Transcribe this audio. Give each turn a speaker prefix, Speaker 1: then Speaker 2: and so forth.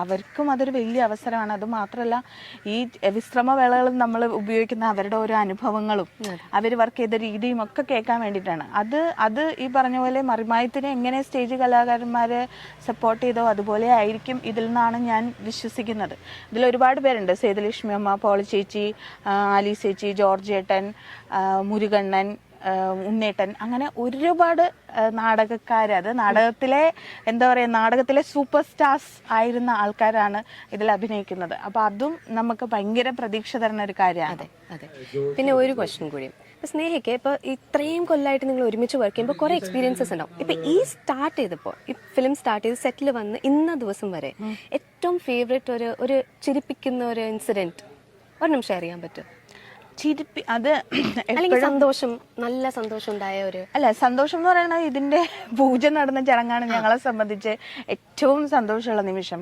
Speaker 1: അവർക്കും അതൊരു വലിയ അവസരമാണ്. അത് മാത്രമല്ല ഈ വിശ്രമവേളകളും നമ്മൾ ഉപയോഗിക്കുന്ന അവരുടെ ഓരോ അനുഭവങ്ങളും അവർ വർക്ക് ചെയ്ത രീതിയും ഒക്കെ കേൾക്കാൻ വേണ്ടിയിട്ടാണ്. അത് ഈ പറഞ്ഞ പോലെ മറിമായത്തിനെ എങ്ങനെ സ്റ്റേജ് കലാകാരന്മാരെ സപ്പോർട്ട് ചെയ്തോ അതുപോലെ ആയിരിക്കും ഇതിൽ നിന്നാണ് ഞാൻ വിശ്വസിക്കുന്നത്. ഇതിൽ ഒരുപാട് പേരുണ്ട്, സേതുലക്ഷ്മി അമ്മ, പോളി ചേച്ചി, ആലി ചേച്ചി, ജോർജ് ഏട്ടൻ, മുരുകണ്ണൻ, ഉണ്ണേട്ടൻ, അങ്ങനെ ഒരുപാട് നാടകക്കാർ, അത് നാടകത്തിലെ എന്താ പറയുക, നാടകത്തിലെ സൂപ്പർ സ്റ്റാർസ് ആയിരുന്ന ആൾക്കാരാണ് ഇതിൽ അഭിനയിക്കുന്നത്. അപ്പോൾ അതും നമുക്ക് ഭയങ്കര പ്രതീക്ഷ തരുന്ന ഒരു കാര്യമാണ്.
Speaker 2: അതെ. പിന്നെ ഒരു ക്വസ്റ്റ്യൻ കൂടി, സ്നേഹയ്ക്ക് ഇപ്പോൾ ഇത്രയും കൊല്ലമായിട്ട് നിങ്ങൾ ഒരുമിച്ച് വർക്ക് ചെയ്യുമ്പോൾ കുറേ എക്സ്പീരിയൻസസ് ഉണ്ടാവും. ഇപ്പം ഈ സ്റ്റാർട്ട് ചെയ്തപ്പോൾ, ഈ ഫിലിം സ്റ്റാർട്ട് ചെയ്ത് സെറ്റിൽ വന്ന് ഇന്ന ദിവസം വരെ ഏറ്റവും ഫേവറേറ്റ് ഒരു ചിരിപ്പിക്കുന്ന ഒരു ഇൻസിഡൻറ്റ് ഒരെണ്ണം ഷെയർ ചെയ്യാൻ പറ്റും?
Speaker 1: അത്
Speaker 2: സന്തോഷം, നല്ല സന്തോഷം ഉണ്ടായ
Speaker 1: സന്തോഷം എന്ന് പറയുന്നത് ഇതിന്റെ പൂജ നടന്ന ചടങ്ങാണ് ഞങ്ങളെ സംബന്ധിച്ച് ഏറ്റവും സന്തോഷമുള്ള നിമിഷം.